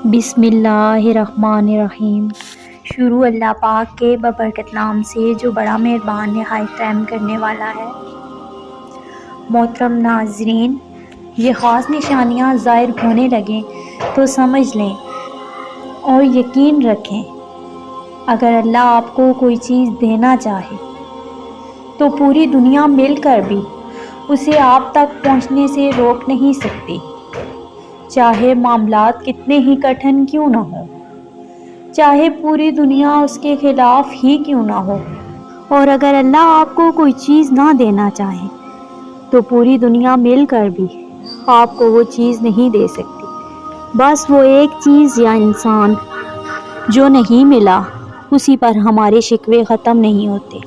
بسم اللہ الرحمن الرحیم۔ شروع اللہ پاک کے ببرکت نام سے جو بڑا مہربان نہایت رحم کرنے والا ہے۔ محترم ناظرین، یہ خاص نشانیاں ظاہر ہونے لگیں تو سمجھ لیں اور یقین رکھیں، اگر اللہ آپ کو کوئی چیز دینا چاہے تو پوری دنیا مل کر بھی اسے آپ تک پہنچنے سے روک نہیں سکتی، چاہے معاملات کتنے ہی کٹھن کیوں نہ ہو، چاہے پوری دنیا اس کے خلاف ہی کیوں نہ ہو۔ اور اگر اللہ آپ کو کوئی چیز نہ دینا چاہے تو پوری دنیا مل کر بھی آپ کو وہ چیز نہیں دے سکتی۔ بس وہ ایک چیز یا انسان جو نہیں ملا، اسی پر ہمارے شکوے ختم نہیں ہوتے۔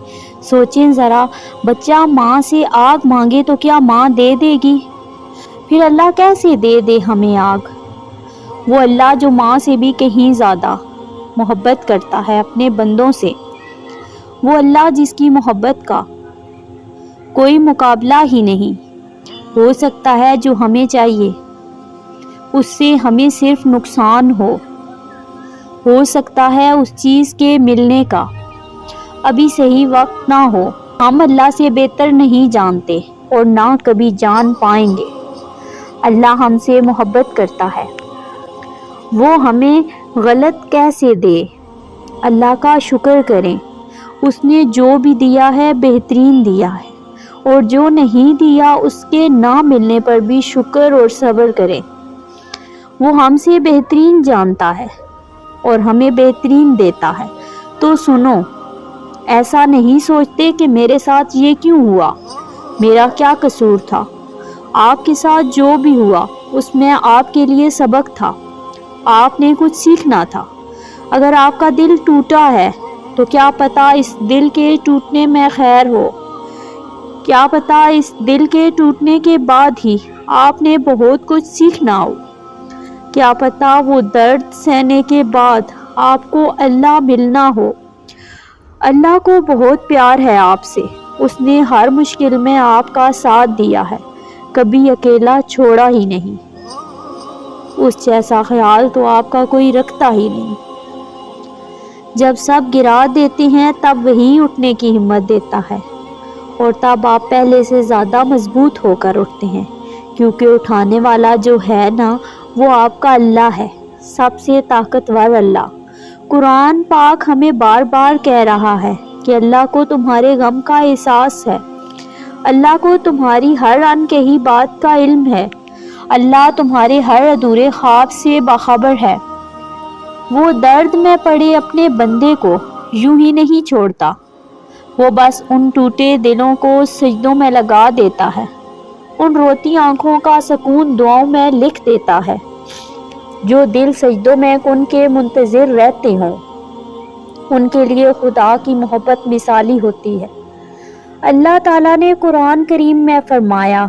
سوچیں ذرا، بچہ ماں سے آگ مانگے تو کیا ماں دے دے گی؟ پھر اللہ کیسے دے دے ہمیں آگ؟ وہ اللہ جو ماں سے بھی کہیں زیادہ محبت کرتا ہے اپنے بندوں سے، وہ اللہ جس کی محبت کا کوئی مقابلہ ہی نہیں ہو سکتا ہے۔ جو ہمیں چاہیے اس سے ہمیں صرف نقصان ہو سکتا ہے، اس چیز کے ملنے کا ابھی صحیح وقت نہ ہو۔ ہم اللہ سے بہتر نہیں جانتے اور نہ کبھی جان پائیں گے۔ اللہ ہم سے محبت کرتا ہے، وہ ہمیں غلط کیسے دے؟ اللہ کا شکر کریں، اس نے جو بھی دیا ہے بہترین دیا ہے، اور جو نہیں دیا اس کے نہ ملنے پر بھی شکر اور صبر کریں۔ وہ ہم سے بہترین جانتا ہے اور ہمیں بہترین دیتا ہے۔ تو سنو، ایسا نہیں سوچتے کہ میرے ساتھ یہ کیوں ہوا، میرا کیا قصور تھا۔ آپ کے ساتھ جو بھی ہوا اس میں آپ کے لیے سبق تھا، آپ نے کچھ سیکھنا تھا۔ اگر آپ کا دل ٹوٹا ہے تو کیا پتہ اس دل کے ٹوٹنے میں خیر ہو، کیا پتہ اس دل کے ٹوٹنے کے بعد ہی آپ نے بہت کچھ سیکھنا ہو، کیا پتہ وہ درد سہنے کے بعد آپ کو اللہ ملنا ہو۔ اللہ کو بہت پیار ہے آپ سے، اس نے ہر مشکل میں آپ کا ساتھ دیا ہے، کبھی اکیلا چھوڑا ہی نہیں۔ اس جیسا خیال تو آپ کا کوئی رکھتا ہی نہیں۔ جب سب گرا دیتے ہیں تب وہی اٹھنے کی ہمت دیتا ہے، اور تب آپ پہلے سے زیادہ مضبوط ہو کر اٹھتے ہیں، کیونکہ اٹھانے والا جو ہے نا، وہ آپ کا اللہ ہے، سب سے طاقتور اللہ۔ قرآن پاک ہمیں بار بار کہہ رہا ہے کہ اللہ کو تمہارے غم کا احساس ہے، اللہ کو تمہاری ہر انکہی بات کا علم ہے، اللہ تمہارے ہر ادھورے خواب سے باخبر ہے۔ وہ درد میں پڑے اپنے بندے کو یوں ہی نہیں چھوڑتا، وہ بس ان ٹوٹے دلوں کو سجدوں میں لگا دیتا ہے، ان روتی آنکھوں کا سکون دعاؤں میں لکھ دیتا ہے۔ جو دل سجدوں میں ان کے منتظر رہتے ہوں، ان کے لیے خدا کی محبت مثالی ہوتی ہے۔ اللہ تعالیٰ نے قرآن کریم میں فرمایا،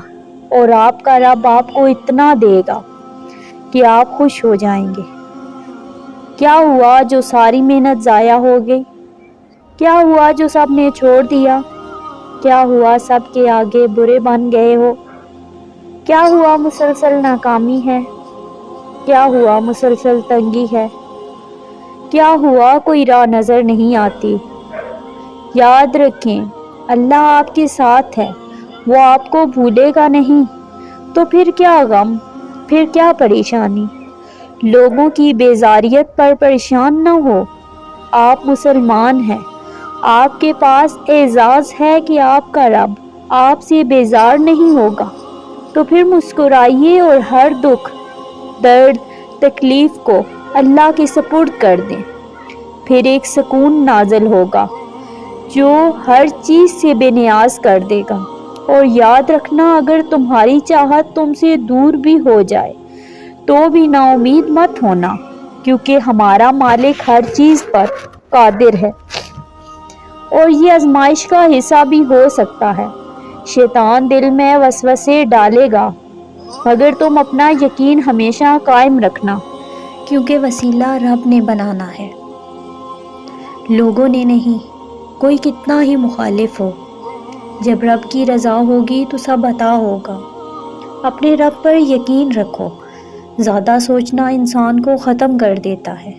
اور آپ کا رب آپ کو اتنا دے گا کہ آپ خوش ہو جائیں گے۔ کیا ہوا جو ساری محنت ضائع ہو گئی؟ کیا ہوا جو سب نے چھوڑ دیا؟ کیا ہوا سب کے آگے برے بن گئے ہو؟ کیا ہوا مسلسل ناکامی ہے؟ کیا ہوا مسلسل تنگی ہے؟ کیا ہوا کوئی راہ نظر نہیں آتی؟ یاد رکھیں، اللہ آپ کے ساتھ ہے، وہ آپ کو بھولے گا نہیں۔ تو پھر کیا غم، پھر کیا پریشانی؟ لوگوں کی بیزاریت پر پریشان نہ ہو، آپ مسلمان ہیں، آپ کے پاس اعزاز ہے کہ آپ کا رب آپ سے بیزار نہیں ہوگا۔ تو پھر مسکرائیے اور ہر دکھ، درد، تکلیف کو اللہ کے سپرد کر دیں، پھر ایک سکون نازل ہوگا جو ہر چیز سے بے نیاز کر دے گا۔ اور یاد رکھنا، اگر تمہاری چاہت تم سے دور بھی ہو جائے تو بھی نا امید مت ہونا، کیونکہ ہمارا مالک ہر چیز پر قادر ہے۔ اور یہ آزمائش کا حصہ بھی ہو سکتا ہے، شیطان دل میں وسوسے ڈالے گا، مگر تم اپنا یقین ہمیشہ قائم رکھنا، کیونکہ وسیلہ رب نے بنانا ہے، لوگوں نے نہیں۔ کوئی کتنا ہی مخالف ہو، جب رب کی رضا ہوگی تو سب عطا ہوگا۔ اپنے رب پر یقین رکھو، زیادہ سوچنا انسان کو ختم کر دیتا ہے۔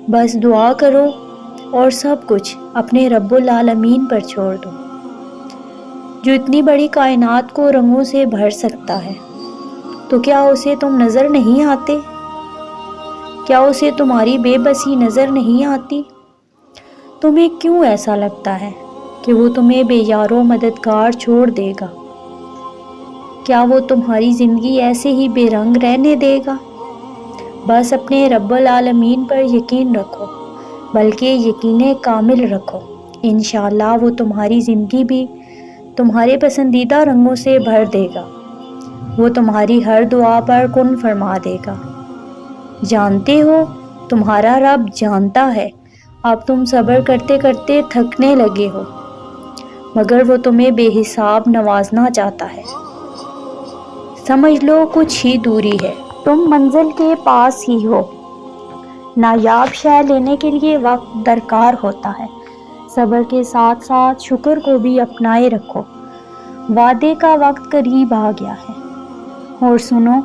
بس دعا کرو اور سب کچھ اپنے رب العالمین پر چھوڑ دو، جو اتنی بڑی کائنات کو رنگوں سے بھر سکتا ہے۔ تو کیا اسے تم نظر نہیں آتے؟ کیا اسے تمہاری بے بسی نظر نہیں آتی؟ تمہیں کیوں ایسا لگتا ہے کہ وہ تمہیں بے یار و مددگار چھوڑ دے گا؟ کیا وہ تمہاری زندگی ایسے ہی بے رنگ رہنے دے گا؟ بس اپنے رب العالمین پر یقین رکھو، بلکہ یقین کامل رکھو۔ انشاءاللہ وہ تمہاری زندگی بھی تمہارے پسندیدہ رنگوں سے بھر دے گا۔ وہ تمہاری ہر دعا پر کن فرما دے گا۔ جانتے ہو، تمہارا رب جانتا ہے اب تم صبر کرتے کرتے تھکنے لگے ہو، مگر وہ تمہیں بے حساب نوازنا چاہتا ہے۔ سمجھ لو کچھ ہی دوری ہے، تم منزل کے پاس ہی ہو۔ نایاب شے لینے کے لیے وقت درکار ہوتا ہے۔ صبر کے ساتھ ساتھ شکر کو بھی اپنائے رکھو۔ وعدے کا وقت قریب آ گیا ہے۔ اور سنو،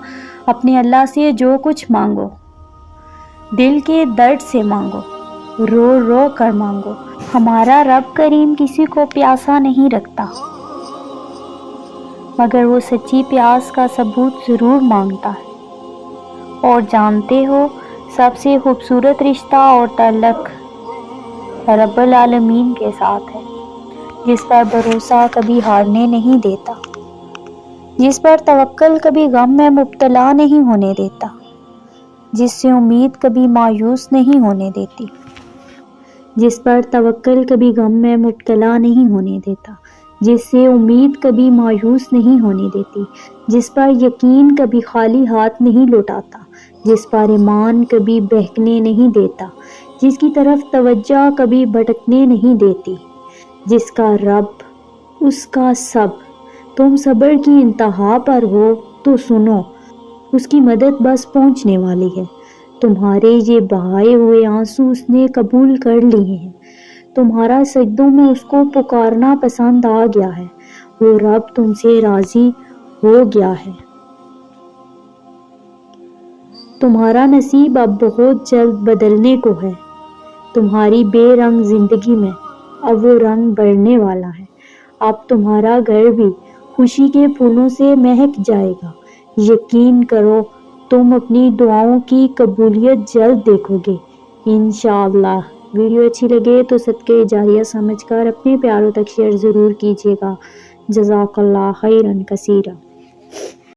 اپنے اللہ سے جو کچھ مانگو، دل کے درد سے مانگو، رو رو کر مانگو۔ ہمارا رب کریم کسی کو پیاسا نہیں رکھتا، مگر وہ سچی پیاس کا ثبوت ضرور مانگتا ہے۔ اور جانتے ہو، سب سے خوبصورت رشتہ اور تعلق رب العالمین کے ساتھ ہے، جس پر بھروسہ کبھی ہارنے نہیں دیتا، جس پر توکل کبھی غم میں مبتلا نہیں ہونے دیتا، جس سے امید کبھی مایوس نہیں ہونے دیتی، جس پر توکل کبھی غم میں مبتلا نہیں ہونے دیتا، جس سے امید کبھی مایوس نہیں ہونے دیتی، جس پر یقین کبھی خالی ہاتھ نہیں لوٹاتا، جس پر ایمان کبھی بہکنے نہیں دیتا، جس کی طرف توجہ کبھی بھٹکنے نہیں دیتی، جس کا رب اس کا سب۔ تم صبر کی انتہا پر ہو تو سنو، اس کی مدد بس پہنچنے والی ہے۔ تمہارے یہ بہائے ہوئے آنسو اس نے قبول کر لیے ہیں۔ تمہارا سجدوں میں اس کو پکارنا پسند آ گیا ہے۔ وہ رب تم سے راضی ہو گیا ہے۔ تمہارا نصیب اب بہت جلد بدلنے کو ہے۔ تمہاری بے رنگ زندگی میں اب وہ رنگ بڑھنے والا ہے۔ اب تمہارا گھر بھی خوشی کے پھولوں سے مہک جائے گا۔ یقین کرو، تم اپنی دعاؤں کی قبولیت جلد دیکھو گے انشاءاللہ۔ ویڈیو اچھی لگے تو صدقہ جاریہ سمجھ کر اپنے پیاروں تک شیئر ضرور کیجیے گا۔ جزاک اللہ خیرا کثیرا۔